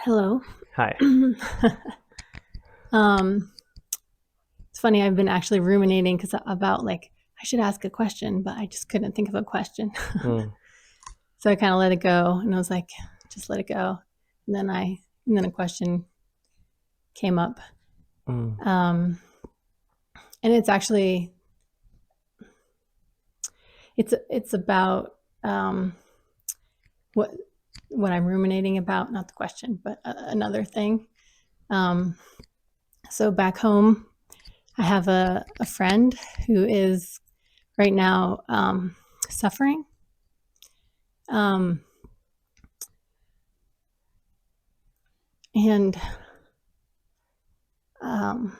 Hello. Hi. It's funny. I've been actually ruminating about I should ask a question, but I just couldn't think of a question. Mm, So I kind of let it go, and I was like, just let it go. And then a question came up, mm, um, and it's actually it's about what what I'm ruminating about, not the question, but another thing. Um, so back home, I have a friend who is right now suffering. Um, and um,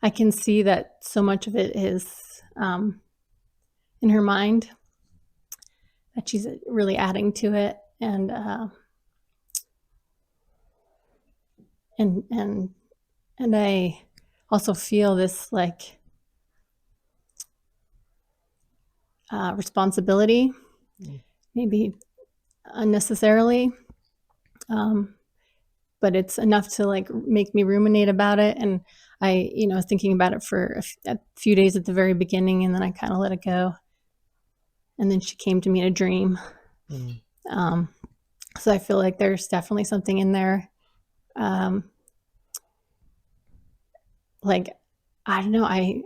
I can see that so much of it is in her mind, that she's really adding to it, and and I also feel this responsibility, mm, maybe unnecessarily, um, but it's enough to make me ruminate about it. And I, was thinking about it for a few days at the very beginning, and then I kind of let it go. And then she came to me in a dream. mm, Um, so I feel like there's definitely something in there. Um, like I don't know, I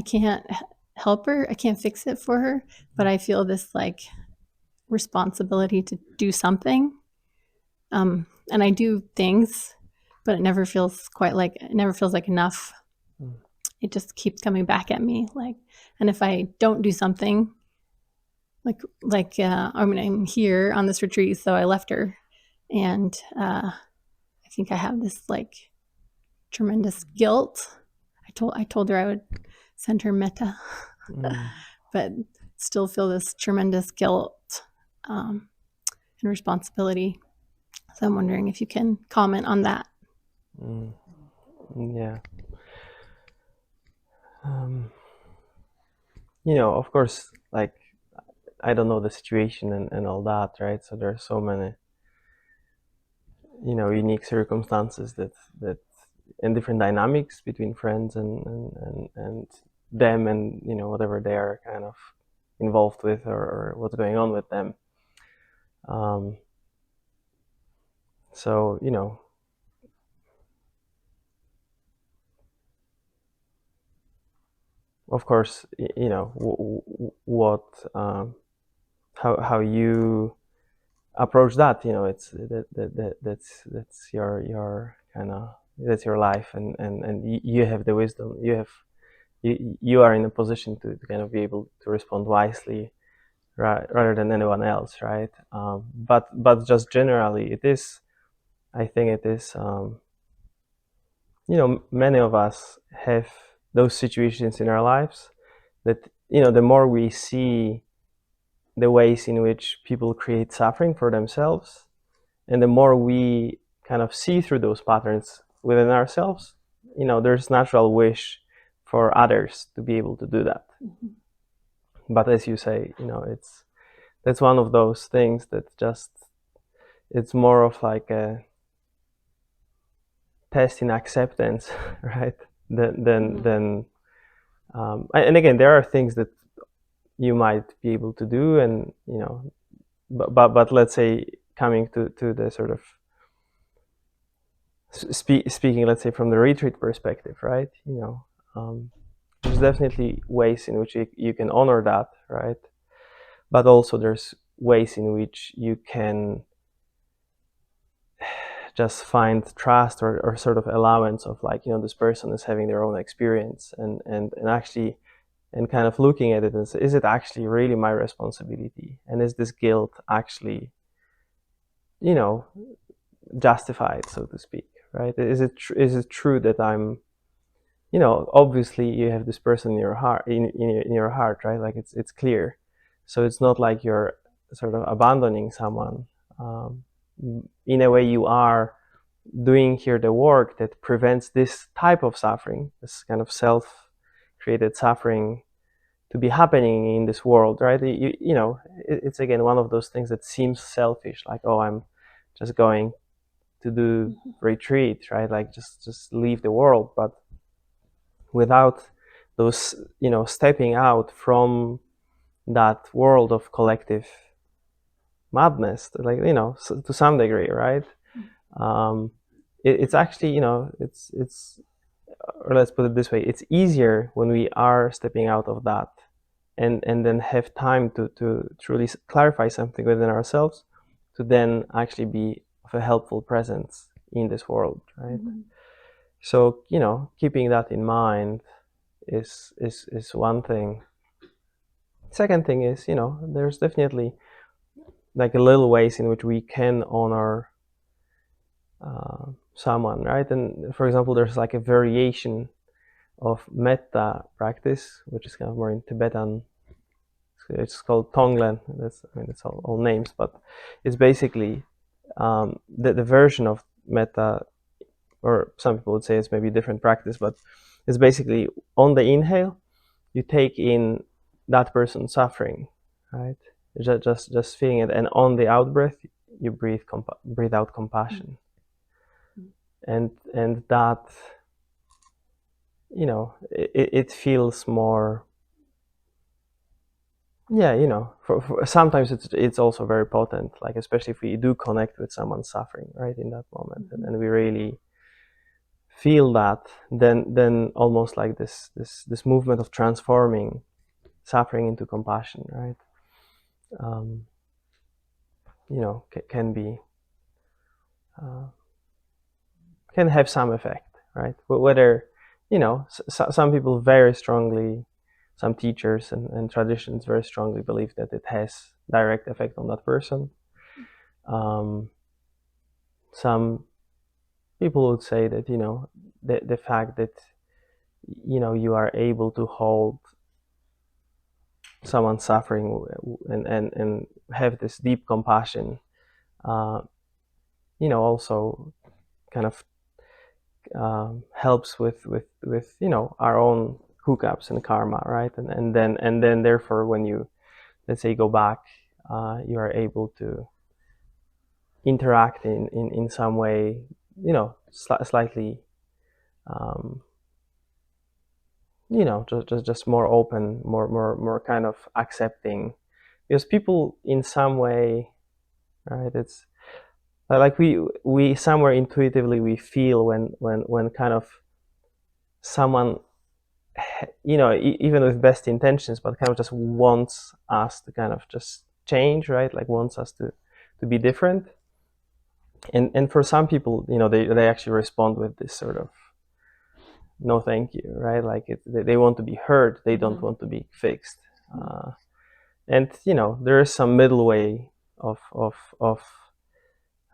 can't help her. I can't fix it for her, but I feel this responsibility to do something. And I do things, but it never feels like enough. mm, It just keeps coming back at me. And if I don't do something, I mean, I'm here on this retreat, so I left her, and I think I have this tremendous guilt. I told her I would send her metta, mm, but still feel this tremendous guilt um, and responsibility. So I'm wondering if you can comment on that. mm. Yeah. Um, of course, I don't know the situation and all that, right? So there are so many, unique circumstances that and different dynamics between friends and them and, whatever they are kind of involved with or what's going on with them. Um, so, of course, what how you approach that, it's that's your kind of, that's your life, and you have the wisdom, you are in a position to kind of be able to respond wisely, rather than anyone else, right? But just generally, it is, I think it is, many of us have those situations in our lives that, the more we see the ways in which people create suffering for themselves, and the more we kind of see through those patterns within ourselves, there's natural wish for others to be able to do that. Mm-hmm. But as you say, that's one of those things that just, it's more of like a test in acceptance, right? And again, there are things that you might be able to do, and but let's say, coming to the sort of speaking, let's say, from the retreat perspective, right? There's definitely ways in which you can honor that, right? But also there's ways in which you can just find trust, or sort of allowance of, this person is having their own experience, and actually, and kind of looking at it and say, is it actually really my responsibility, and is this guilt actually, you know justified, so to speak, right? Is it true that I'm, obviously you have this person in your heart, in your heart, right? Like, it's clear. So it's not like you're sort of abandoning someone. um, in a way, you are doing here the work that prevents this type of suffering, this kind of self-created suffering, to be happening in this world, right? It's again one of those things that seems selfish, like, oh, I'm just going to do retreat, right? Like just leave the world. But without those, stepping out from that world of collective madness, like, to some degree, right? It's actually, it's or let's put it this way, it's easier when we are stepping out of that and then have time to truly clarify something within ourselves, to then actually be of a helpful presence in this world, right? So, keeping that in mind is one thing. Second thing is, there's definitely like a little ways in which we can honor someone, right? And for example, there's like a variation of metta practice, which is kind of more in Tibetan. It's called Tonglen. It's all names, but it's basically the version of metta, or some people would say it's maybe a different practice, but it's basically on the inhale, you take in that person's suffering, right? Just feeling it, and on the out breath, you breathe out compassion, and that, it feels more, yeah, for sometimes it's also very potent, like especially if we do connect with someone's suffering right in that moment, and we really feel that, then almost like this movement of transforming suffering into compassion, right? um, can be can have some effect, right? But whether, some people very strongly, some teachers and traditions very strongly believe that it has direct effect on that person. Some people would say that, the fact that, you are able to hold someone suffering and have this deep compassion, also kind of helps with our own hookups and karma, right? And then therefore, when you, let's say, go back, you are able to interact in some way, slightly, um, just more open, more kind of accepting, because people in some way, right? It's like we somewhere intuitively we feel when kind of someone, even with best intentions, but kind of just wants us to kind of just change, right? Like wants us to be different. And for some people, they actually respond with this sort of no thank you, right? Like they want to be heard, they don't want to be fixed. And there is some middle way of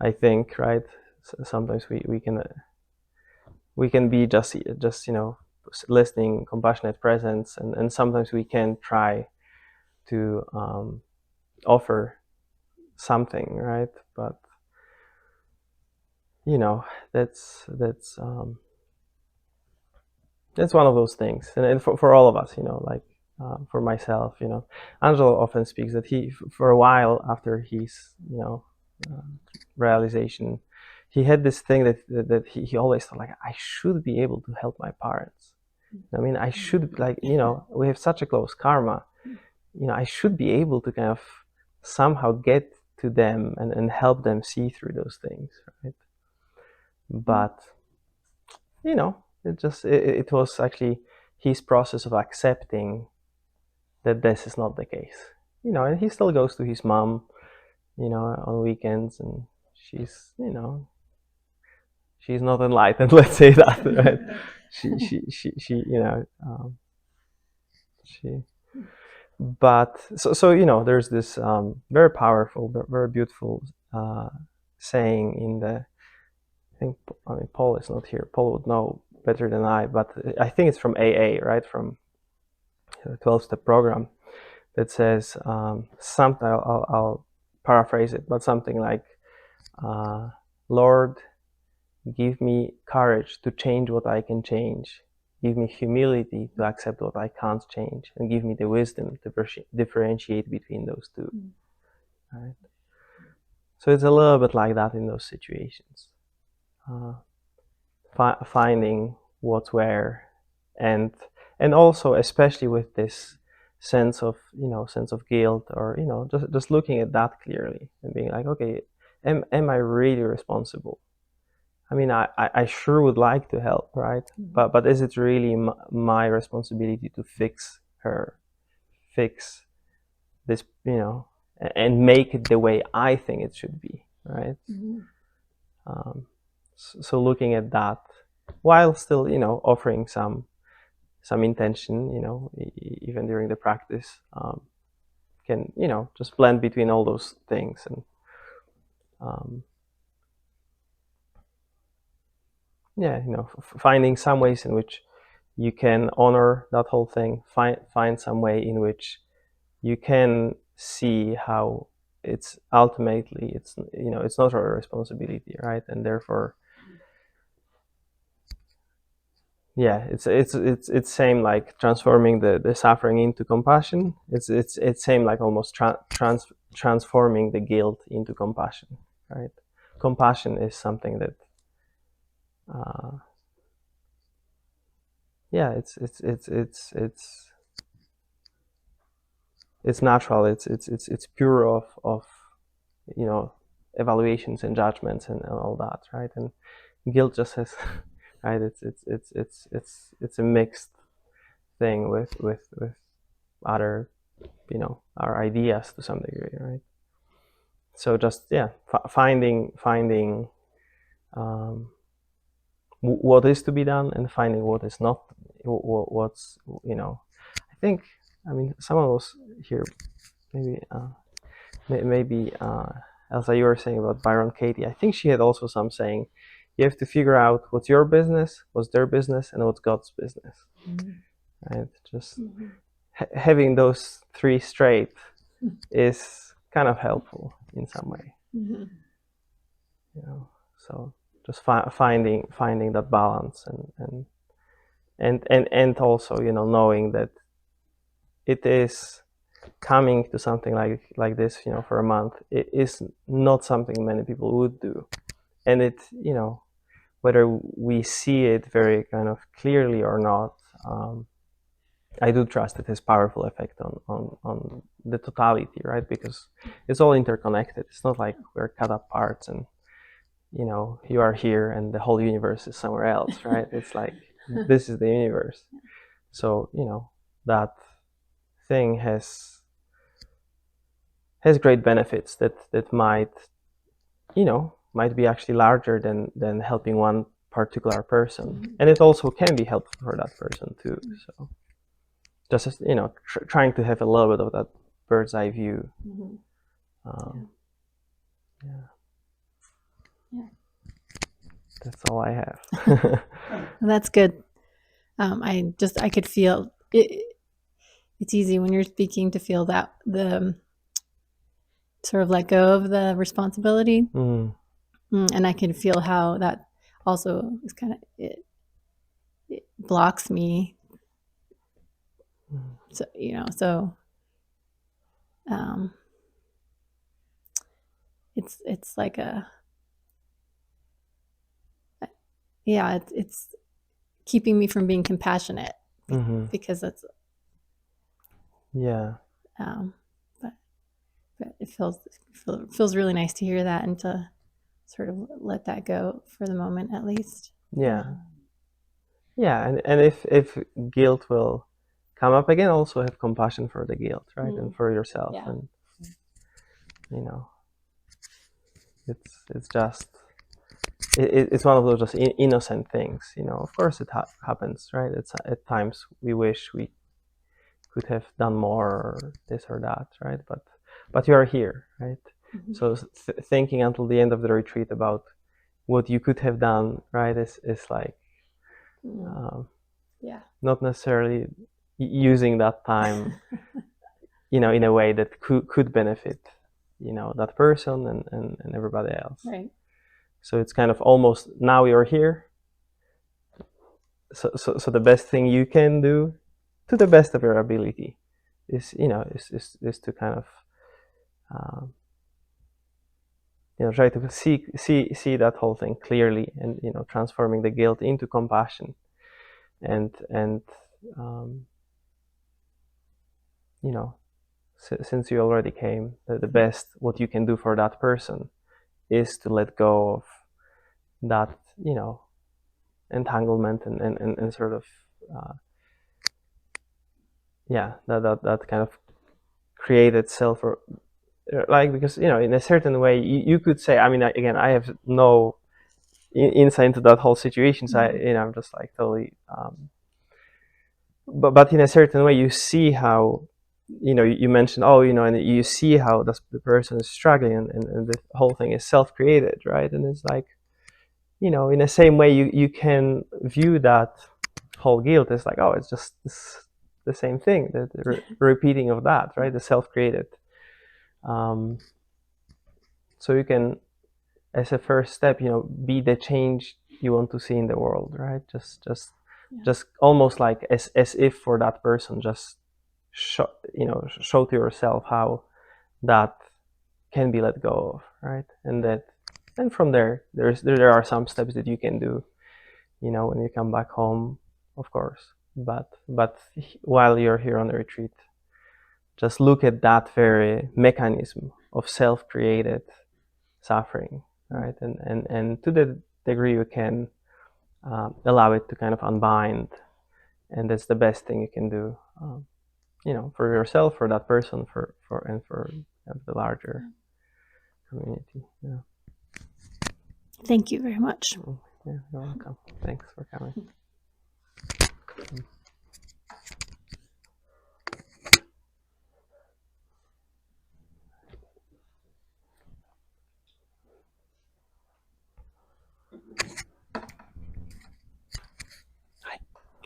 I think, right? Sometimes we can be just listening, compassionate presence, and sometimes we can try to offer something, right? But that's one of those things, and for all of us, like for myself, Angelo often speaks that he, for a while after his realization, he had this thing that he always thought, like, I should be able to help my parents. I mean, I should, like, we have such a close karma. I should be able to kind of somehow get to them and help them see through those things, right? But it was actually his process of accepting that this is not the case. And he still goes to his mom, on weekends, and she's not enlightened, let's say that, right? She she but so there's this very powerful, very beautiful saying in the, I mean, Paul is not here. Paul would know better than I, but I think it's from AA, right? From the 12-step program, that says something. I'll paraphrase it, but something like, "Lord, give me courage to change what I can change. give me humility to accept what I can't change, and give me the wisdom to differentiate between those two. Right? So it's a little bit like that in those situations, finding what's where, and also especially with this sense of guilt, or just looking at that clearly and being like, okay, am I really responsible? I mean, I sure would like to help, right? But is it really my responsibility to fix this, and make it the way I think it should be, right? So looking at that while still, offering some intention, even during the practice, can, just blend between all those things, and finding some ways in which you can honor that whole thing, find some way in which you can see how it's ultimately, it's not our responsibility, right? And therefore, it's same like transforming the suffering into compassion. It's same like almost transforming the guilt into compassion, right? Compassion is something that it's natural. It's pure of evaluations and judgments and all that, right? And guilt just has right. It's a mixed thing with other, our ideas to some degree, right? So just finding what is to be done, and finding what is not, what's I think, I mean, someone was here, maybe Elsa, you were saying about Byron Katie. I think she had also some saying, you have to figure out what's your business, what's their business, and what's God's business. Right? Just having those three straight is kind of helpful in some way. So just finding that balance, and also, knowing that it is coming to something like this, for a month, it is not something many people would do. And it, whether we see it very kind of clearly or not, I do trust it has powerful effect on the totality, right? Because it's all interconnected. It's not like we're cut up parts and, you are here and the whole universe is somewhere else, right? It's like, this is the universe. So, that thing has great benefits that might be actually larger than helping one particular person. And it also can be helpful for that person too. So just, trying to have a little bit of that bird's eye view. That's all I have. That's good. I could feel it. It's easy when you're speaking to feel that the sort of let go of the responsibility. And I can feel how that also is kind of, it blocks me. So, it's like it's keeping me from being compassionate, because that's, but it feels really nice to hear that, and to sort of let that go for the moment, at least. And if guilt will come up again, also have compassion for the guilt, right? And for yourself. And it's just it's one of those just innocent things, of course it happens, right? It's at times we wish we could have done more, or this or that, right? But you are here, right? So thinking until the end of the retreat about what you could have done, right, is like not necessarily using that time in a way that could benefit that person and everybody else, right? So it's kind of almost, now you're here, so the best thing you can do, to the best of your ability, is is to kind of try to see that whole thing clearly, and transforming the guilt into compassion, and since you already came, the best what you can do for that person is to let go of that entanglement, and sort of that kind of created self, or like, because in a certain way you could say, I mean, again, I have no insight into that whole situation, so I'm just like totally but in a certain way you see how you mentioned, and you see how the person is struggling, and the whole thing is self-created, right? And it's like, in the same way you can view that whole guilt as like, oh, it's just the same thing, the repeating of that, right? The self-created. So you can, as a first step, be the change you want to see in the world, right? Just almost like as if for that person, just show to yourself how that can be let go of, right? And from there are some steps that you can do, when you come back home, of course. But while you're here on the retreat, just look at that very mechanism of self-created suffering, right? And to the degree you can, allow it to kind of unbind, and that's the best thing you can do, for yourself, for that person, for the larger community. Yeah. Thank you very much. Yeah, you're welcome. Thanks for coming.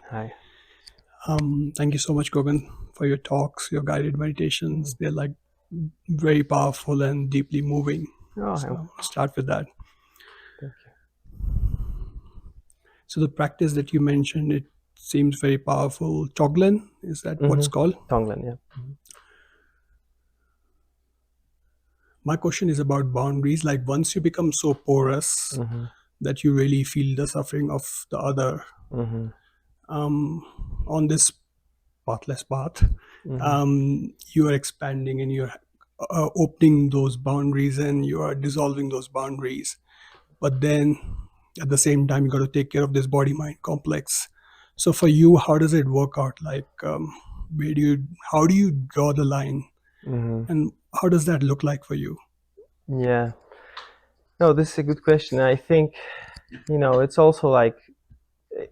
Hi. Thank you so much, Gogan, for your talks, your guided meditations. They're like very powerful and deeply moving. So I'll start with that. Thank you. So the practice that you mentioned, it seems very powerful. Toglen, is that what it's called? Tonglen, yeah. My question is about boundaries. Like once you become so porous that you really feel the suffering of the other, on this pathless path, you are expanding and you're opening those boundaries and you are dissolving those boundaries. But then at the same time, you got to take care of this body mind complex. So for you, how does it work out? Like, how do you draw the line, and how does that look like for you? Yeah. No, this is a good question. I think, it's also like,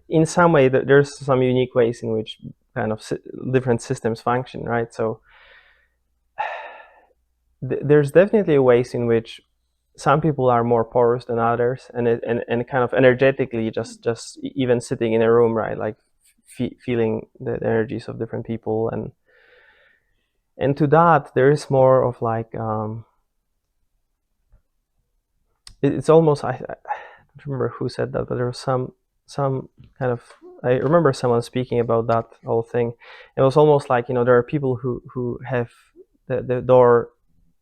in some way, that there's some unique ways in which kind of different systems function, right? So there's definitely ways in which some people are more porous than others, and kind of energetically, just even sitting in a room, right, like feeling the energies of different people, and to that there is more of like, it's almost, I don't remember who said that, but there was some kind of, I remember someone speaking about that whole thing. It was almost like, there are people who have the door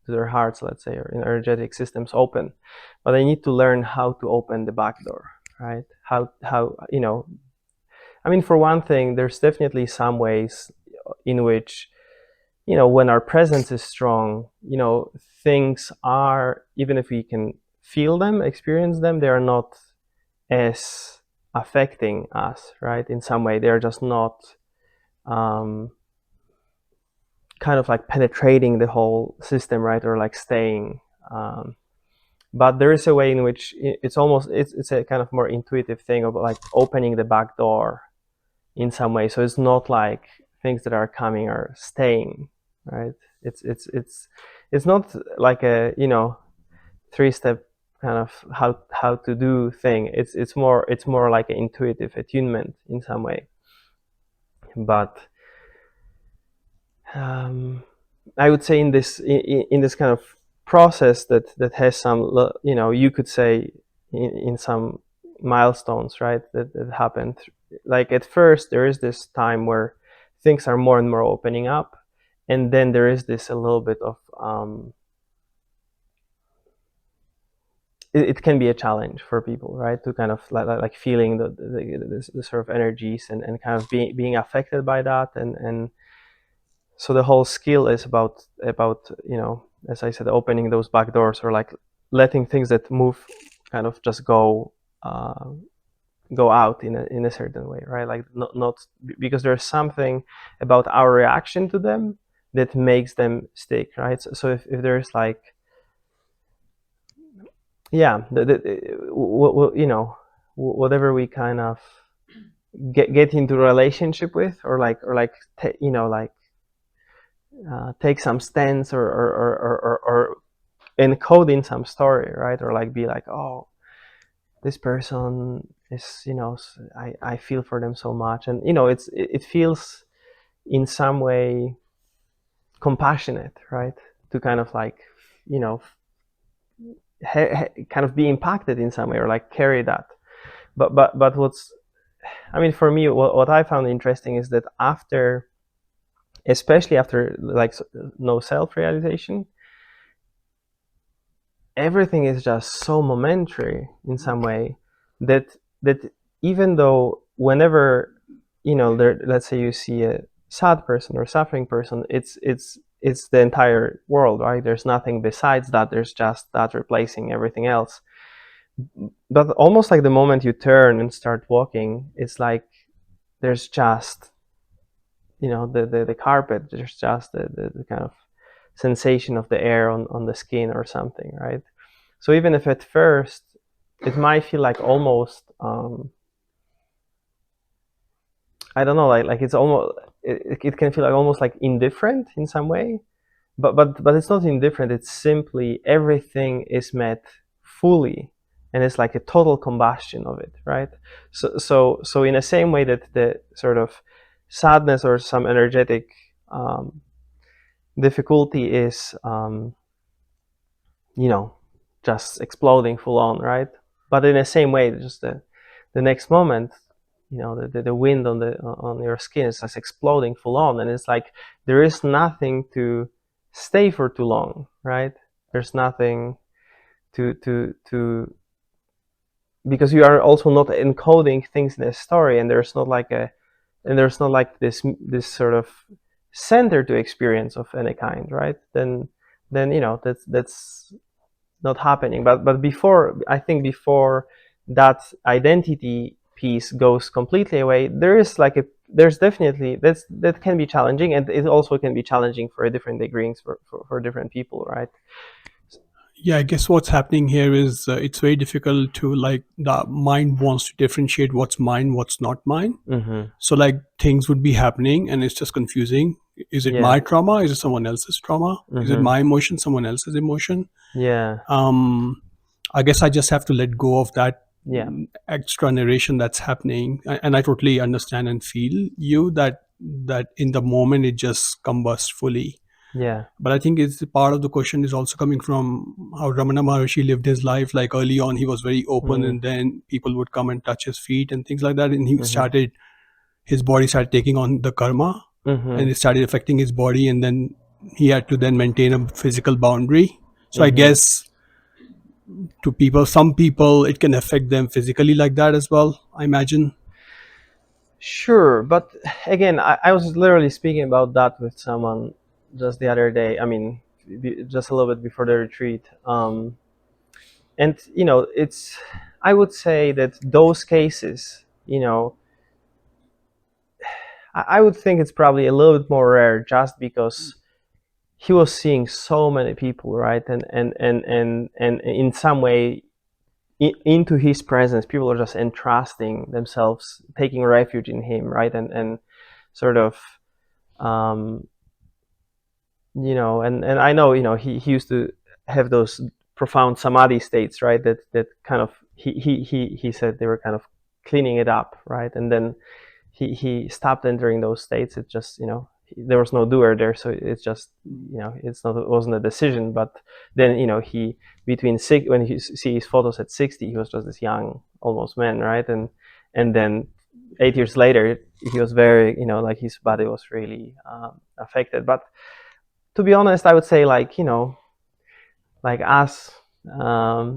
to their hearts, let's say, or energetic systems open, but they need to learn how to open the back door, right? How I mean, for one thing, there's definitely some ways in which, when our presence is strong, things are, even if we can feel them, experience them, they are not as affecting us, right? In some way, they're just not kind of like penetrating the whole system, right? Or like staying. But there is a way in which it's almost, it's a kind of more intuitive thing of like opening the back door in some way. So it's not like things that are coming are staying, right? It's not like a, 3-step kind of how to do thing. It's more like an intuitive attunement in some way. But I would say in this kind of process that has some, you could say, in some milestones, right, that happened like at first there is this time where things are more and more opening up, and then there is this a little bit of it can be a challenge for people, right, to kind of like feeling the sort of energies and kind of being affected by that, and so the whole skill is about as I said, opening those back doors, or like letting things that move kind of just go out in a certain way, right? Like not because there's something about our reaction to them that makes them stick, right? So if there's like whatever we kind of get into relationship with, or take some stance, or encode in some story, right? Or like be like, oh, this person is, I feel for them so much, and it feels in some way compassionate, right? To kind of like, kind of be impacted in some way, or like carry that. But what's, I mean, for me, what I found interesting is that especially after like no self-realization, everything is just so momentary in some way that even though whenever let's say you see a sad person or suffering person, it's the entire world, right? There's nothing besides that. There's just that replacing everything else. But almost like the moment you turn and start walking, it's like there's just the carpet. There's just the kind of sensation of the air on the skin or something, right? So even if at first it might feel like almost I don't know, like it's almost it can feel like almost like indifferent in some way, but it's not indifferent. It's simply everything is met fully, and it's like a total combustion of it, right? So in the same way that the sort of sadness or some energetic difficulty is just exploding full on, right? But in the same way, just the next moment, the wind on your skin is just exploding full on, and it's like there is nothing to stay for too long, right? There's nothing to because you are also not encoding things in a story, and there's not like this sort of center to experience of any kind, right? Then that's not happening. But before that identity piece goes completely away, there's definitely that can be challenging, and it also can be challenging for different degrees for different people, right? Yeah, I guess what's happening here is it's very difficult to, like, the mind wants to differentiate what's mine, what's not mine. Mm-hmm. So like things would be happening and it's just confusing. Is it my trauma? Is it someone else's trauma? Mm-hmm. Is it my emotion, someone else's emotion? Yeah. I guess I just have to let go of that extra narration that's happening. And I totally understand and feel you that in the moment it just combusts fully. Yeah. But I think it's part of the question is also coming from how Ramana Maharshi lived his life. Like early on, he was very open, and then people would come and touch his feet and things like that. And he his body started taking on the karma, and it started affecting his body. And then he had to then maintain a physical boundary. So I guess some people, it can affect them physically like that as well, I imagine. Sure, but again, I was literally speaking about that with someone just the other day. I mean, just a little bit before the retreat. And I would say that those cases, I would think it's probably a little bit more rare, just because he was seeing so many people, right? And in some way, into his presence, people are just entrusting themselves, taking refuge in him, right? And sort of and I know, he used to have those profound samadhi states, right? That kind of he said they were kind of cleaning it up, right? And then he stopped entering those states. It just, there was no doer there, so it's just, it wasn't a decision. But then, he when you see his photos at 60, he was just this young almost man, right? And then 8 years later, he was very, like his body was really affected. But to be honest, I would say, like, like us,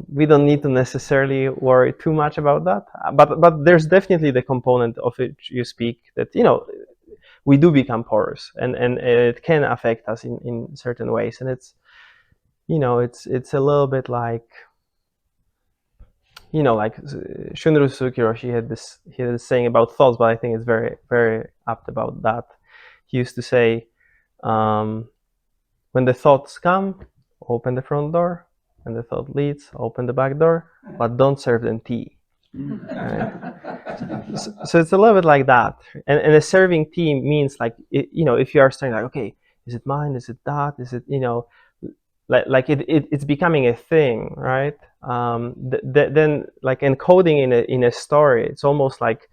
we don't need to necessarily worry too much about that. But there's definitely the component of which you speak, that we do become porous, and it can affect us in certain ways. And it's it's a little bit like, like Shunryu Sukiroshi had this saying about thoughts, but I think it's very, very apt about that. He used to say, when the thoughts come, open the front door. When the thought leads, open the back door, but don't serve them tea. Right? So it's a little bit like that. And a serving tea means, like, if you are starting, like, okay, is it mine? Is it that? Is it, like it's becoming a thing, right? Then, like, encoding in a story, it's almost like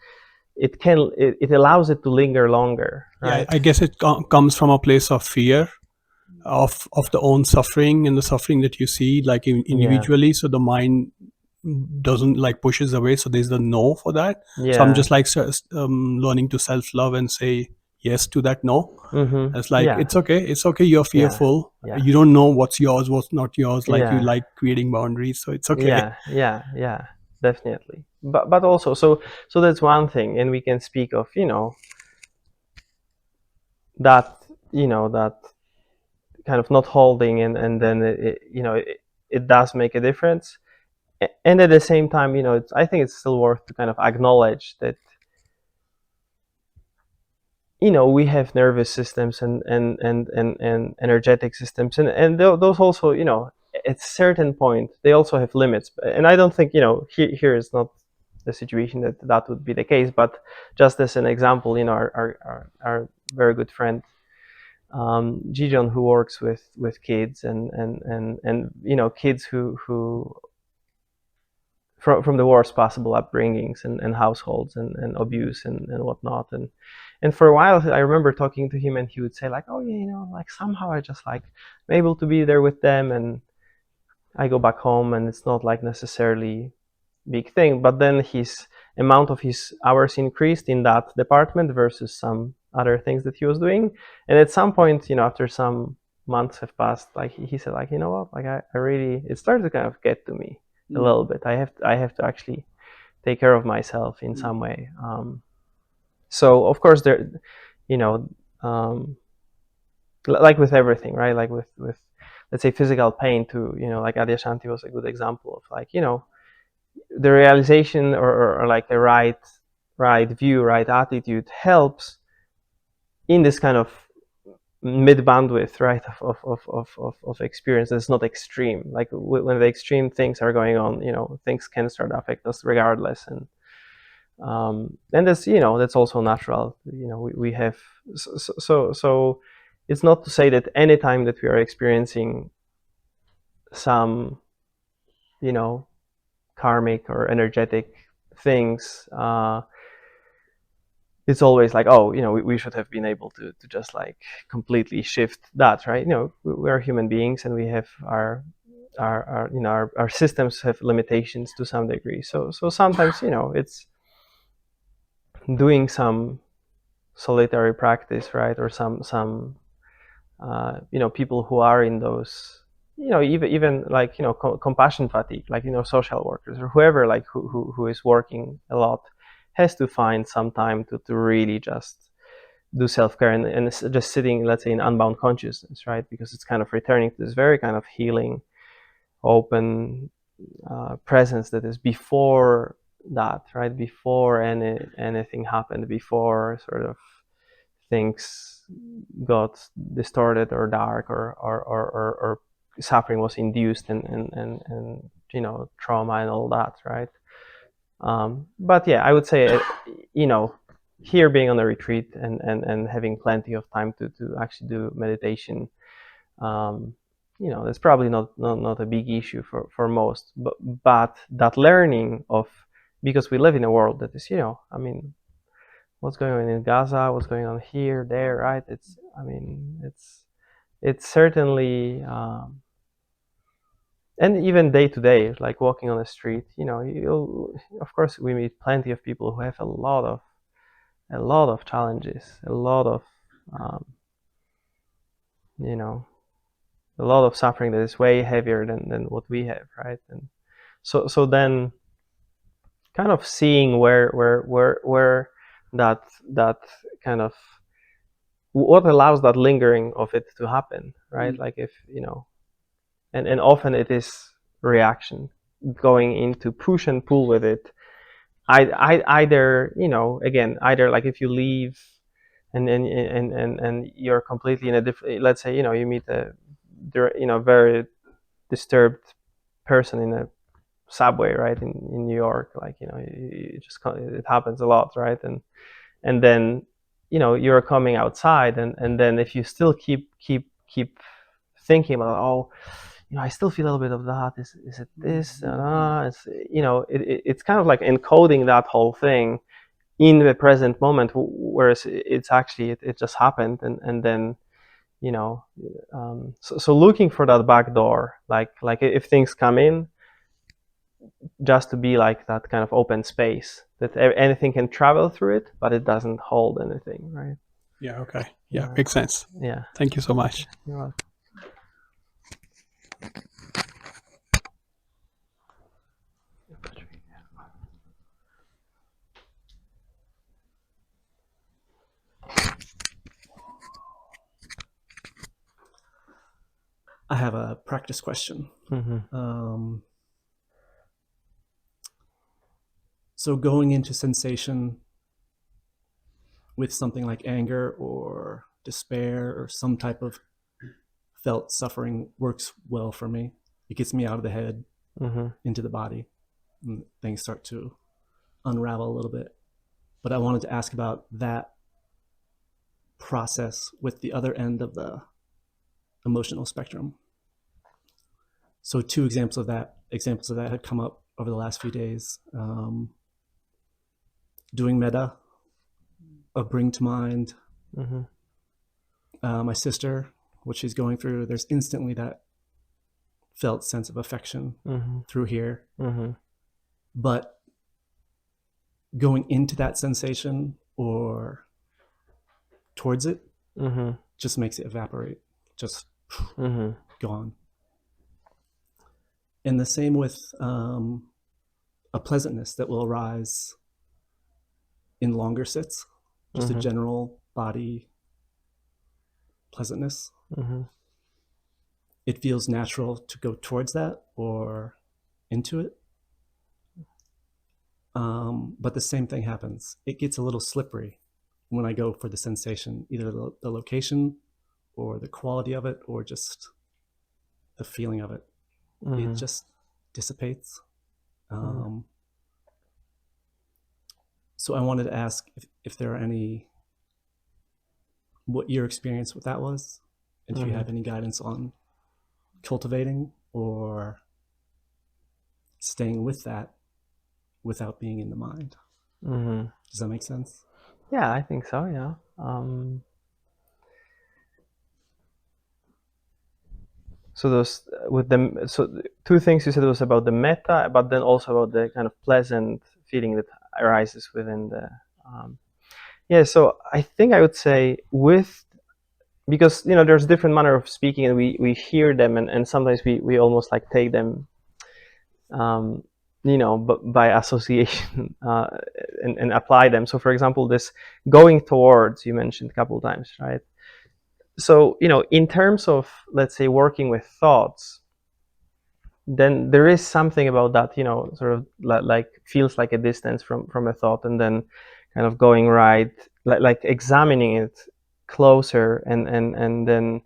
it allows it to linger longer, right? Yeah, I guess it comes from a place of fear of the own suffering and the suffering that you see, like, individually. So the mind doesn't, like, pushes away. So there's the no for that. So I'm just, like, learning to self-love and say yes to that no. It's like, it's okay, you're fearful. You don't know what's yours, what's not yours. Like, you like creating boundaries, so it's okay. Yeah, definitely. But also, so that's one thing. And we can speak of, that that kind of not holding, and then it does make a difference. And at the same time, I think it's still worth to kind of acknowledge that we have nervous systems and energetic systems, and those also, at a certain point, they also have limits. And I don't think, here is not the situation that would be the case. But just as an example, our very good friend, Jijon, who works with kids and kids who from the worst possible upbringings and households and abuse and whatnot. And for a while, I remember talking to him, and he would say, like, oh yeah, like, somehow I just, like, I'm able to be there with them, and I go back home, and it's not, like, necessarily big thing. But then his amount of his hours increased in that department versus some other things that he was doing. And at some point, after some months have passed, like, he said, like, you know what, like, I really, it started to kind of get to me a little bit. I have to actually take care of myself in some way. So of course there, like with everything, right? Like with let's say physical pain too. Like Adyashanti was a good example of, like, the realization, or like the right view, right attitude helps in this kind of mid bandwidth, right, of experience that's not extreme. Like when the extreme things are going on, things can start to affect us regardless. And that's that's also natural. We have, so it's not to say that any time that we are experiencing some karmic or energetic things, it's always like, oh, we should have been able to just, like, completely shift that, right? We are human beings, and we have our systems have limitations to some degree. So sometimes, it's doing some solitary practice, right? Or some people who are in those, even like, compassion fatigue, like, social workers or whoever, like, who is working a lot, has to find some time to really just do self-care, and just sitting, let's say, in unbound consciousness, right? Because it's kind of returning to this very kind of healing, open presence that is before that, right? Before anything happened, before sort of things got distorted or dark, or suffering was induced, and trauma and all that, right? But yeah, I would say, here, being on a retreat and having plenty of time to actually do meditation, that's probably not a big issue for most. But that learning of, because we live in a world that is, I mean, what's going on in Gaza, what's going on here, there, right? It's certainly, and even day to day, like walking on the street, of course we meet plenty of people who have a lot of a lot of challenges, a lot of you know, a lot of suffering that is way heavier than what we have, right? And so then kind of seeing where that kind of what allows that lingering of it to happen, right? Like if and often it is reaction going into push and pull with it. Either again, either like if you leave and you're completely in a different, let's say you meet a very disturbed person in a subway, right, in New York, like you just it happens a lot, right? And then you're coming outside, and then if you still keep thinking about, oh, I still feel a little bit of that, is it this, it's it's kind of like encoding that whole thing in the present moment, whereas it's actually it just happened, and then so looking for that back door, like if things come in, just to be like that kind of open space that anything can travel through it, but it doesn't hold anything, right? Yeah. Okay. Yeah. Makes sense. Yeah. Thank you so much. You're welcome. I have a practice question. Mm-hmm. So going into sensation with something like anger or despair or some type of felt suffering works well for me. It gets me out of the head, Mm-hmm. into the body, and things start to unravel a little bit. But I wanted to ask about that process with the other end of the emotional spectrum. So two examples of that had come up over the last few days. Doing metta, of bring to mind. Mm-hmm. My sister, what she's going through, there's instantly that felt sense of affection Mm-hmm. through here. Mm-hmm. But going into that sensation or towards it Mm-hmm. just makes it evaporate, just Mm-hmm. gone. And the same with a pleasantness that will arise in longer sits, just Mm-hmm. a general body pleasantness. Mm-hmm. It feels natural to go towards that or into it. But the same thing happens. It gets a little slippery when I go for the sensation, either the location or the quality of it or just the feeling of it. Mm-hmm. It just dissipates. So I wanted to ask if there are what your experience with that was, and if you have any guidance on cultivating or staying with that without being in the mind. Mm-hmm. Does that make sense? Yeah, I think so. Yeah. So those with them. So two things you said was about the metta, but then also about the kind of pleasant feeling that arises within the. Yeah. So I think I would say because there's different manner of speaking, and we hear them, and sometimes we almost like take them but by association and apply them. So for example, this going towards, you mentioned a couple of times, right? So in terms of, let's say, working with thoughts, then there is something about that, sort of like feels like a distance from a thought, and then kind of going right, like examining it closer, and then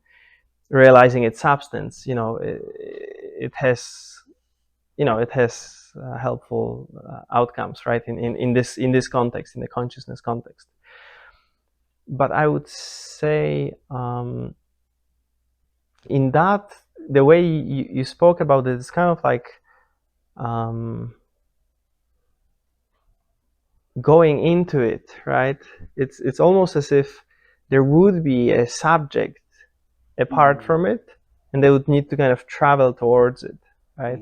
realizing its substance. It has helpful outcomes, right, in this context, in the consciousness context. But I would say in that, the way you spoke about it, it's kind of like going into it, right? It's almost as if there would be a subject apart from it, and they would need to kind of travel towards it, right?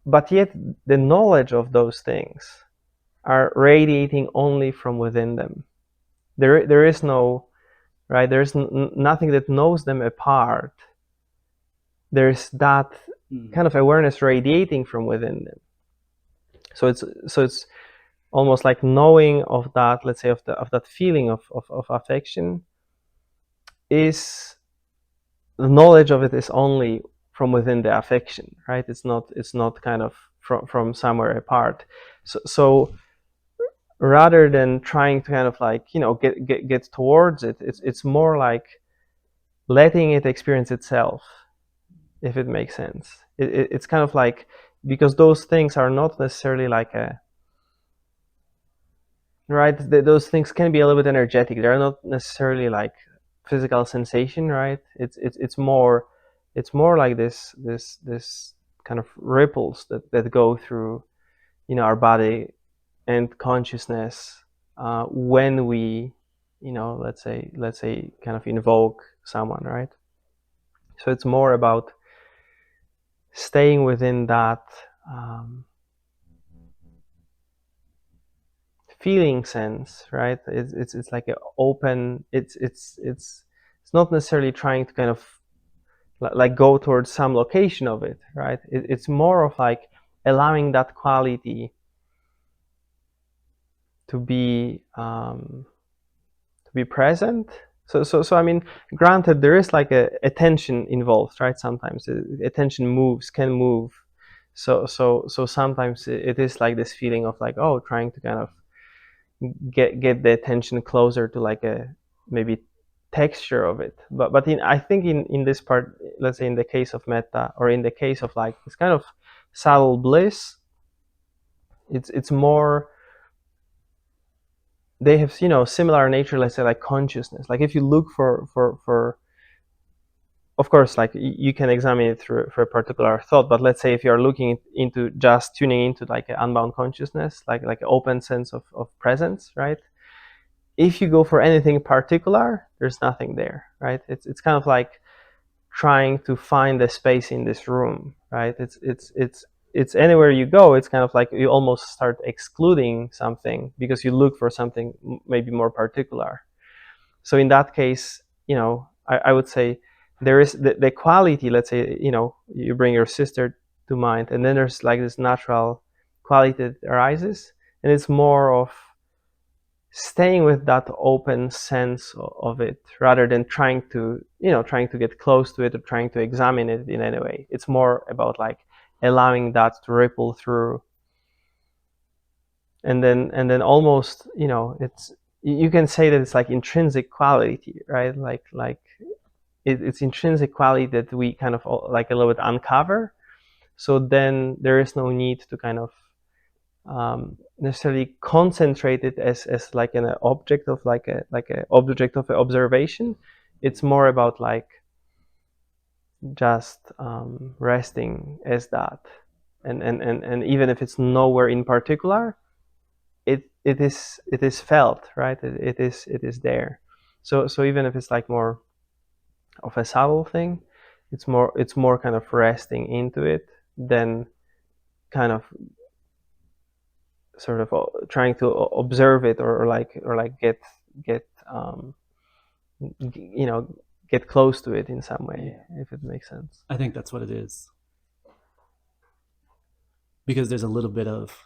But yet the knowledge of those things are radiating only from within them. There is no, right, there's nothing that knows them apart. There's that kind of awareness radiating from within them. So it's almost like knowing of that, let's say, of that feeling of affection, is the knowledge of it is only from within the affection, right? It's not kind of from somewhere apart. So rather than trying to kind of like, get towards it, it's more like letting it experience itself, if it makes sense. It's kind of like, because those things are not necessarily like a, right, those things can be a little bit energetic. They're not necessarily like physical sensation, right? It's more like this kind of ripples that go through, our body and consciousness, when we, let's say kind of invoke someone, right? So it's more about staying within that feeling sense, right? It's like an open. It's not necessarily trying to kind of like go towards some location of it, right? It's more of like allowing that quality to be present. So I mean, granted, there is like a attention involved, right? Sometimes attention can move. So sometimes it is like this feeling of like, oh, trying to kind of get the attention closer to like a maybe texture of it. But I think in this part, let's say in the case of metta, or in the case of like this kind of subtle bliss, it's more, they have, similar nature, let's say, like consciousness. Like if you look for of course, like you can examine it through for a particular thought, but let's say if you're looking into just tuning into like an unbound consciousness, like an open sense of presence, right? If you go for anything particular, there's nothing there, right? It's kind of like trying to find a space in this room, right? It's anywhere you go, it's kind of like you almost start excluding something because you look for something maybe more particular. So in that case, I would say there is the quality, let's say, you bring your sister to mind, and then there's like this natural quality that arises, and it's more of staying with that open sense of it, rather than trying to get close to it or trying to examine it in any way. It's more about like allowing that to ripple through, and then almost, it's, you can say that it's like intrinsic quality, right? Like it's intrinsic quality that we kind of like a little bit uncover. So then there is no need to kind of necessarily concentrate it as like an object of like a object of observation. It's more about like just resting as that, and even if it's nowhere in particular, it is felt, right? It is there. So even if it's like more of a subtle thing, it's more kind of resting into it than kind of sort of trying to observe it, or like get get close to it in some way, if it makes sense. I think that's what it is, because there's a little bit of,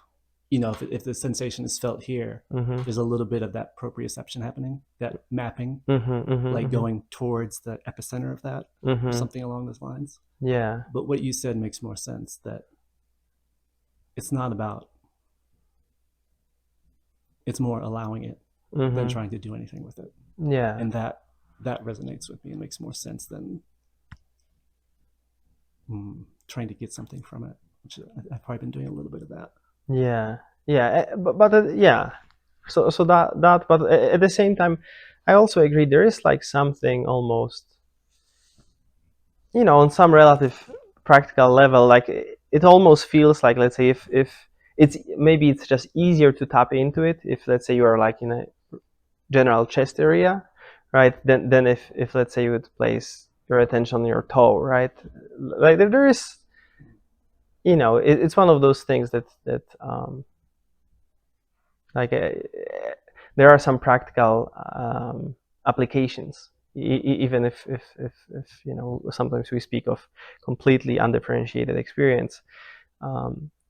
if the sensation is felt here, there's a little bit of that proprioception happening, that mapping, like going towards the epicenter of that, or something along those lines. Yeah. But what you said makes more sense, that it's not about, it's more allowing it than trying to do anything with it. Yeah. And that resonates with me and makes more sense than trying to get something from it, which I've probably been doing a little bit of that. Yeah. But yeah. So that but at the same time, I also agree there is like something almost, on some relative practical level, like it almost feels like, let's say, if it's just easier to tap into it if, let's say, you are like in a general chest area, right? Then if let's say you would place your attention on your toe, right? Like there is, it's one of those things that Like there are some practical applications, even if you know, sometimes we speak of completely undifferentiated experience.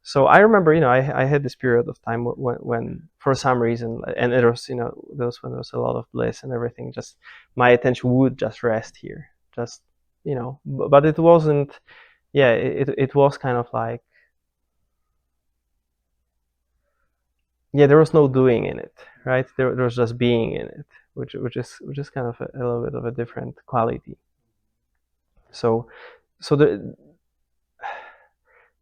So I remember, you know, I had this period of time when for some reason, and it was, you know, those when there was a lot of bliss and everything, just my attention would just rest here, just, you know, but it wasn't, yeah, it was kind of like, yeah, there was no doing in it, right? There was just being in it, which is kind of a little bit of a different quality. So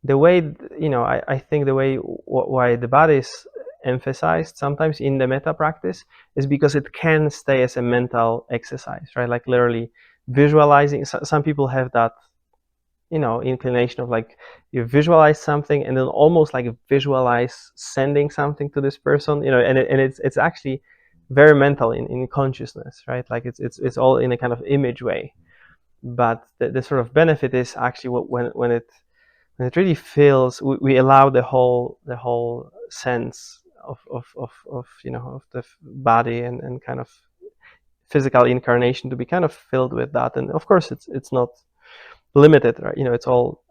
the way, you know, I think the way why the body is emphasized sometimes in the metta practice is because it can stay as a mental exercise, right? Like literally visualizing. Some people have that, you know, inclination of like, you visualize something and then almost like visualize sending something to this person, you know, and it's actually very mental in consciousness, right? Like it's all in a kind of image way. But the sort of benefit is actually when it really feels, we allow the whole sense of you know, of the body and kind of physical incarnation to be kind of filled with that. And of course it's not limited, right? You know, it's all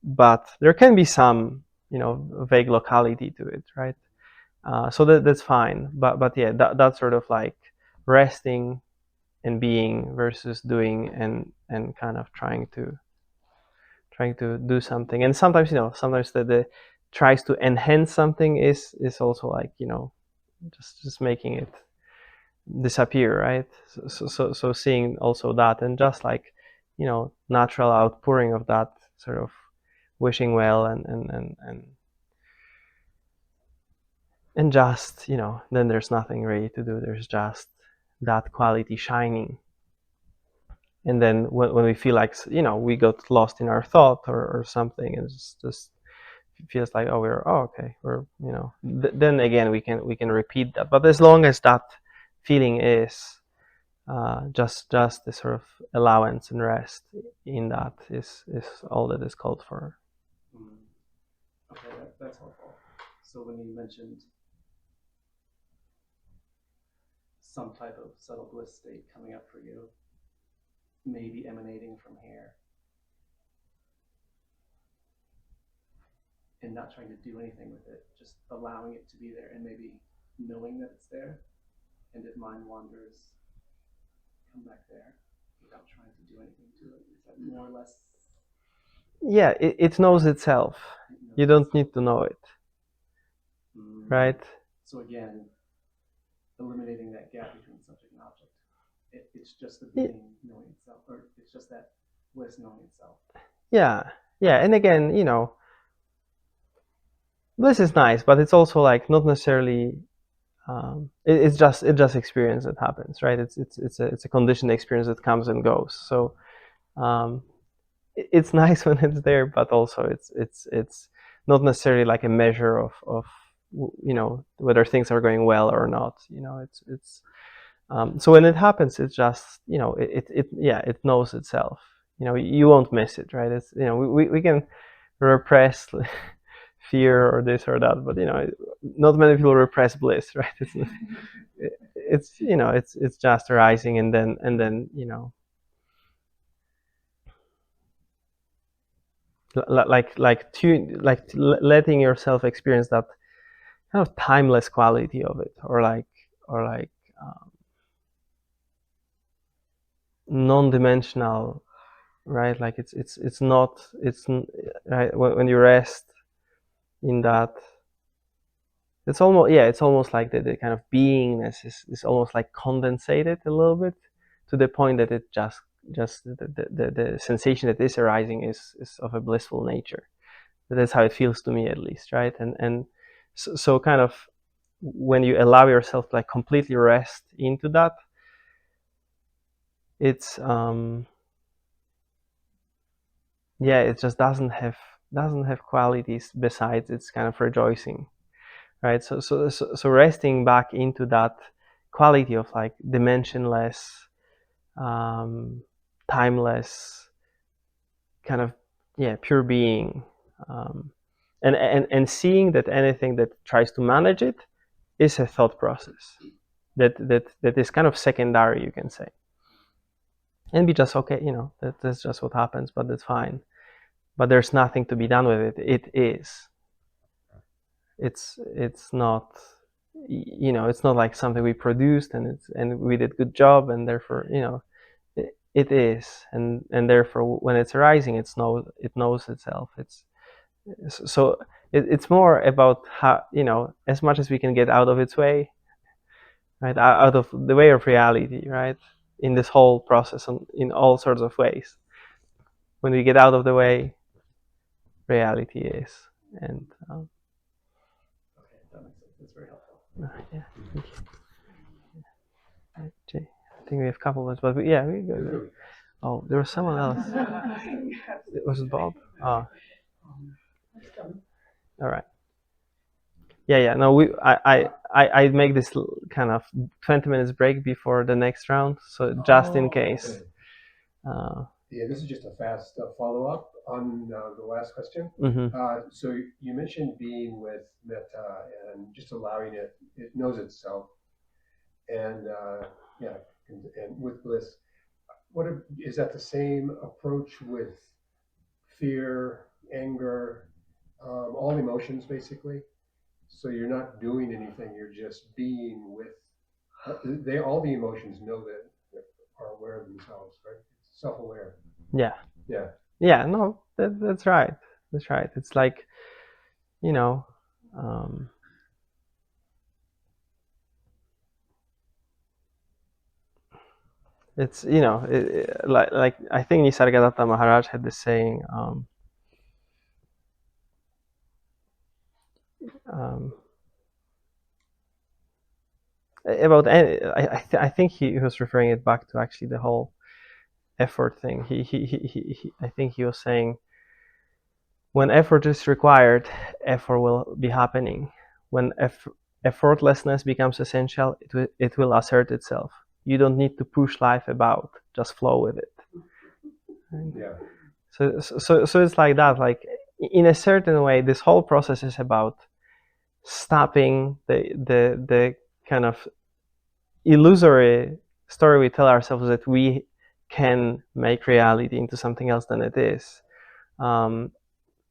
but there can be some, you know, vague locality to it, right? So that's fine, but yeah, that sort of like resting and being versus doing and kind of trying to do something. And sometimes, you know, sometimes the tries to enhance something is also like, you know, just making it disappear, right? So seeing also that, and just like, you know, natural outpouring of that sort of wishing well and just, you know, then there's nothing really to do, there's just that quality shining. And then when we feel like, you know, we got lost in our thought or something, and it's just feels like, oh, okay, we're, you know, then again we can repeat that. But as long as that feeling is just the sort of allowance and rest in that is all that is called for. Okay, that's helpful. So when you mentioned some type of subtle bliss state coming up for you, maybe emanating from here, and not trying to do anything with it, just allowing it to be there, and maybe knowing that it's there, and if mind wanders, come back there without trying to do anything to it. Is that more or less? Yeah, it knows itself. You don't need to know it, right? So again, eliminating that gap between subject and object. It's just the being knowing itself, or it's just that bliss knowing itself. Yeah, and again, you know, bliss is nice, but it's also like not necessarily. It's just experience that happens, right? It's a conditioned experience that comes and goes. So it's nice when it's there, but also it's not necessarily like a measure of you know, whether things are going well or not. You know, it's so when it happens, it's just, you know, it knows itself. You know, you won't miss it, right? It's, you know, we can repress fear or this or that, but you know, not many people repress bliss, right? It's you know, it's just arising, and then you know, like letting yourself experience that kind of timeless quality of it, or like non-dimensional, right? Like it's not, it's right when you rest in that, it's almost, yeah, it's almost like the kind of beingness is almost like condensated a little bit, to the point that it just the sensation that is arising is of a blissful nature. That's how it feels to me, at least, right? And so kind of when you allow yourself to like completely rest into that, it's yeah, it just doesn't have qualities besides it's kind of rejoicing, right? So resting back into that quality of like dimensionless, timeless, kind of, yeah, pure being, and seeing that anything that tries to manage it is a thought process that is kind of secondary, you can say, and be just okay, that's just what happens, but that's fine. But there's nothing to be done with it. It is. It's not, it's not like something we produced and we did good job, and therefore, it is, and therefore when it's arising, it knows itself. It's more about how, as much as we can get out of its way, right, out of the way of reality, right, in this whole process, in all sorts of ways. When we get out of the way, reality is. And okay, that makes sense. That's very helpful. yeah, thank you. Jay, I think we have a couple of us, but we go. Oh, there was someone else. Was it Bob? Oh. All right. Yeah. No, I make this kind of 20 minutes break before the next round, so just in case. Okay. Yeah, this is just a fast follow-up on the last question. Mm-hmm. So you mentioned being with metta and just allowing it knows itself, and and with bliss. Is that the same approach with fear, anger, all emotions basically? So you're not doing anything; you're just being with. All the emotions know that are aware of themselves, right? It's self-aware. Yeah. Yeah. Yeah. No, that's right. That's right. It's like, it's like I think Nisargadatta Maharaj had this saying. About I think he was referring it back to actually the whole effort thing. He I think he was saying, when effort is required, effort will be happening. When effortlessness becomes essential, it will assert itself. You don't need to push life about, just flow with it. Yeah. So it's like that. Like, in a certain way, this whole process is about stopping the kind of illusory story we tell ourselves that we can make reality into something else than it is.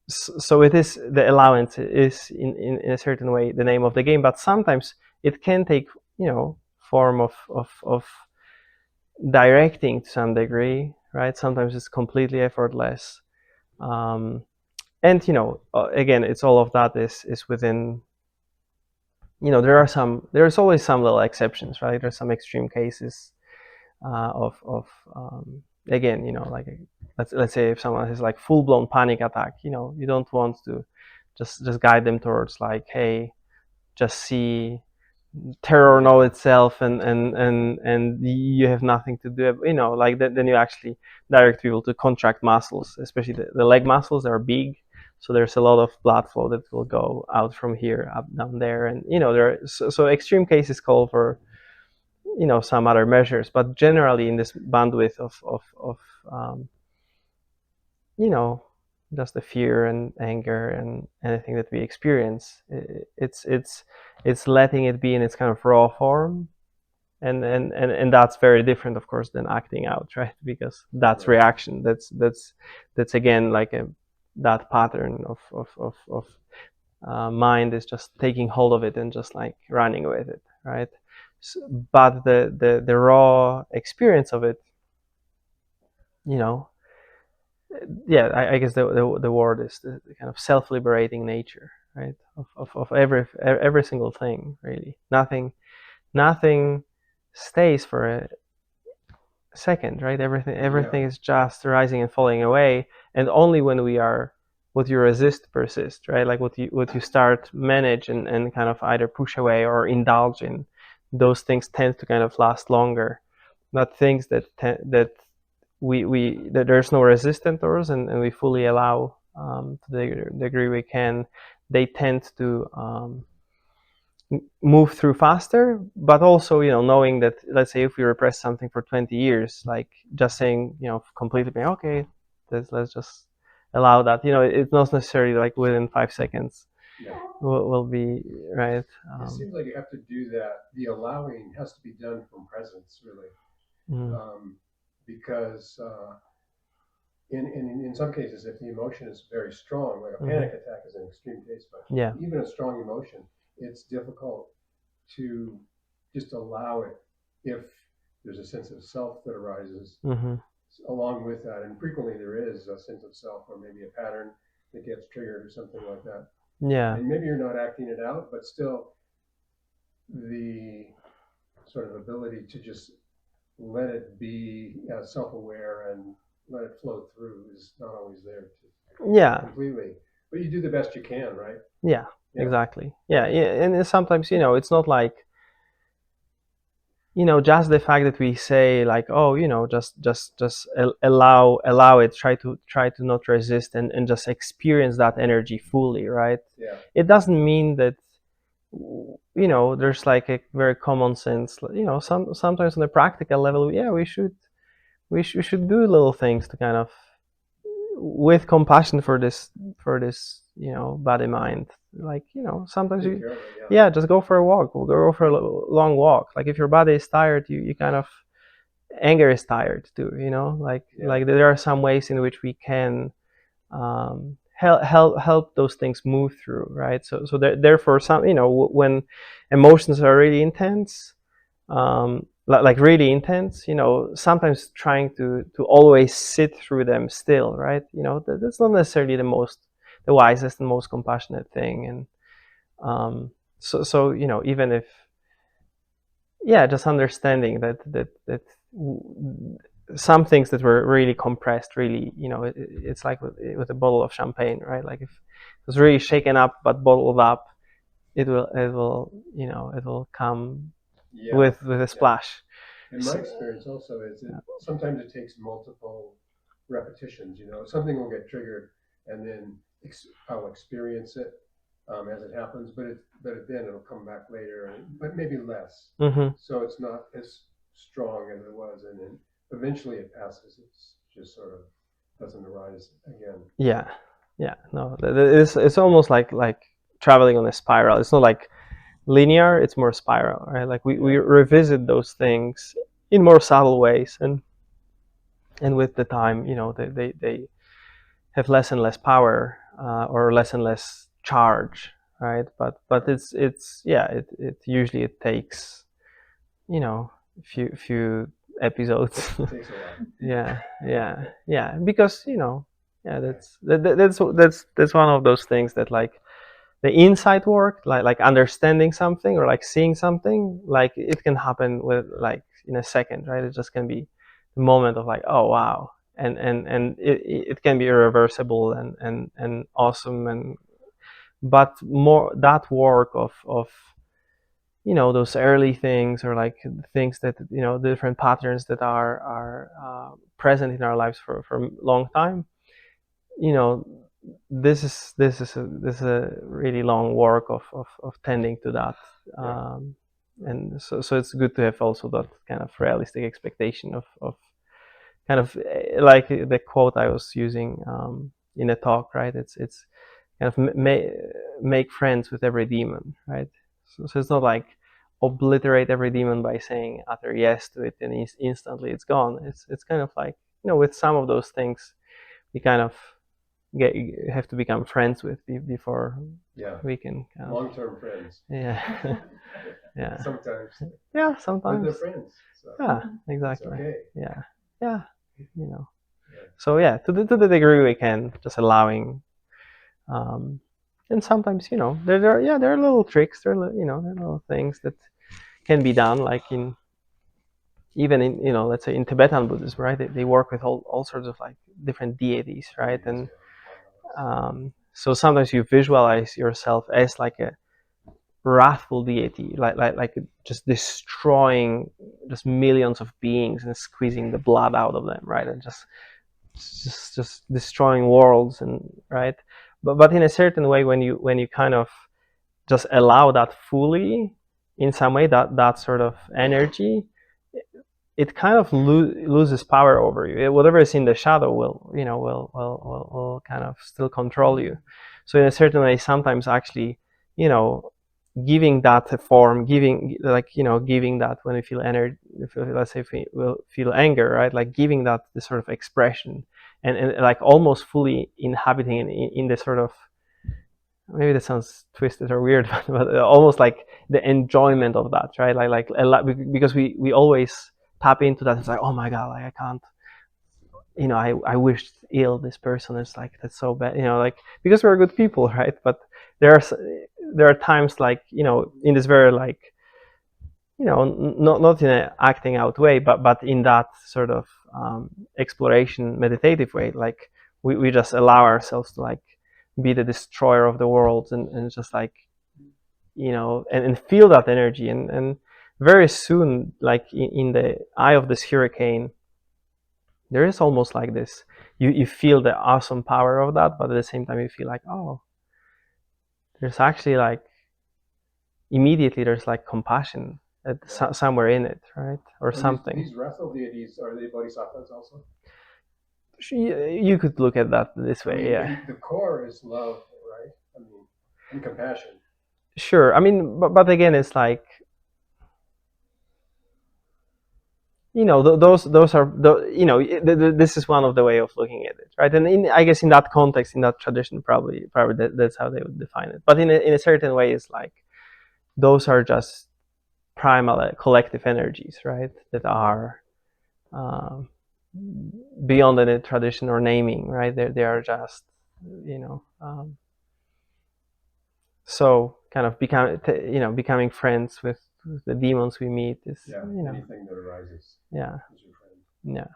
So it is, the allowance is in a certain way the name of the game, but sometimes it can take form of directing to some degree, right? Sometimes it's completely effortless, and again, it's all of that is within. There's always some little exceptions, right? There's some extreme cases of again, like let's say if someone has like full-blown panic attack, you don't want to just guide them towards like, hey, just see terror know itself, and you have nothing to do, like that. Then you actually direct people to contract muscles, especially the leg muscles. Are big, so there's a lot of blood flow that will go out from here up down there, and there are, so extreme cases call for some other measures, but generally in this bandwidth of just the fear and anger and anything that we experience, it's letting it be in its kind of raw form, and that's very different, of course, than acting out, right? Because that's reaction. That's again like that pattern of mind is just taking hold of it and just like running with it, right? But the raw experience of it, I guess the word is the kind of self-liberating nature, right? Of every single thing, really. Nothing stays for a second, right? Everything is just rising and falling away, and only when what you resist persists, right? Like what you start manage and kind of either push away or indulge in, those things tend to kind of last longer. Not things that that there's no resistance towards, and we fully allow to the degree we can, they tend to move through faster. But also, knowing that, let's say if we repress something for 20 years, like just saying, completely, okay, let's just allow that. It's not necessarily like within 5 seconds will be right. It seems like you have to do that. The allowing has to be done from presence, really, because in some cases, if the emotion is very strong, like a panic attack is an extreme case, but even a strong emotion, it's difficult to just allow it if there's a sense of self that arises along with that. And frequently there is a sense of self, or maybe a pattern that gets triggered or something like that. And maybe you're not acting it out, but still the sort of ability to just let it be self-aware and let it flow through is not always there completely. But you do the best you can, right? Yeah. Exactly. Yeah. And sometimes, it's not like, just the fact that we say like, oh, just allow it, try to not resist and just experience that energy fully, right? It doesn't mean that, there's like a very common sense, sometimes on a practical level, we should do little things to kind of, with compassion for this body mind, like, sometimes just go for a walk, or go for a long walk. Like if your body is tired, you kind of, anger is tired too, like there are some ways in which we can help those things move through, right? So therefore, some, when emotions are really intense, like really intense, sometimes trying to always sit through them still, right? That's not necessarily the wisest and most compassionate thing. And so even if, just understanding that some things that were really compressed, really, it's like with a bottle of champagne, right? Like if it was really shaken up but bottled up, it will come with a splash. In my experience also is that sometimes it takes multiple repetitions, something will get triggered and then I'll experience it as it happens, but then it'll come back later, but maybe less. So it's not as strong as it was, and then eventually it passes. It's just sort of doesn't arise again. No, it's almost like traveling on a spiral. It's not like linear, it's more spiral, right? Like we revisit those things in more subtle ways, and with the time, they have less and less power, or less and less charge, right? But it usually it takes, a few episodes. It takes a while. Because that's one of those things that, like, the insight work, like understanding something or like seeing something, like it can happen with, like, in a second, right? It just can be the moment of like, oh wow, and it can be irreversible and awesome, but more that work of those early things, or like things that, different patterns that are present in our lives for a long time, this is a really long work of tending to that. And so it's good to have also that kind of realistic expectation of kind of, like the quote I was using in a talk, right? It's kind of make friends with every demon, right? So it's not like obliterate every demon by saying utter yes to it and instantly it's gone. It's kind of like, with some of those things we kind of have to become friends with before we can kind of, long-term friends. Sometimes. Sometimes. But they're friends. So exactly. It's okay. So to the degree we can, just allowing, and sometimes, there are little tricks, there are little things that can be done, like even in, let's say in Tibetan Buddhism, right? They work with all sorts of like different deities, right? And so sometimes you visualize yourself as like a wrathful deity, like just destroying just millions of beings and squeezing the blood out of them, right? And just destroying worlds, and right. But in a certain way, when you kind of just allow that fully, in some way, that sort of energy, it kind of loses power over you. Whatever is in the shadow will kind of still control you. So in a certain way, sometimes actually, giving that a form, giving that when we feel energy, let's say if we will feel anger, right? Like giving that the sort of expression and like almost fully inhabiting in the sort of, maybe that sounds twisted or weird, but almost like the enjoyment of that, right? Like a lot, because we always tap into that. It's like, oh my God, like I can't, I wish ill this person. Is like, that's so bad, like, because we're good people, right? But there are times like, in this very like, not in an acting out way, but in that sort of exploration, meditative way, like we just allow ourselves to like be the destroyer of the world and just like, and feel that energy. And very soon, like in the eye of this hurricane, there is almost like this, you feel the awesome power of that, but at the same time you feel like, oh, there's actually like, immediately there's like compassion somewhere in it, right? Or something. These wrestle deities, are they bodhisattvas also? You could look at that this way, yeah. The core is love, right? I mean, and compassion. Sure. I mean, but again, it's like, those are this is one of the way of looking at it, right? And I guess in that context, in that tradition, probably that's how they would define it. But in a certain way, it's like those are just primal collective energies, right? That are beyond any tradition or naming, right? They are just, so kind of becoming friends with the demons we meet is, anything that arises. Yeah. Is your friend. Yeah.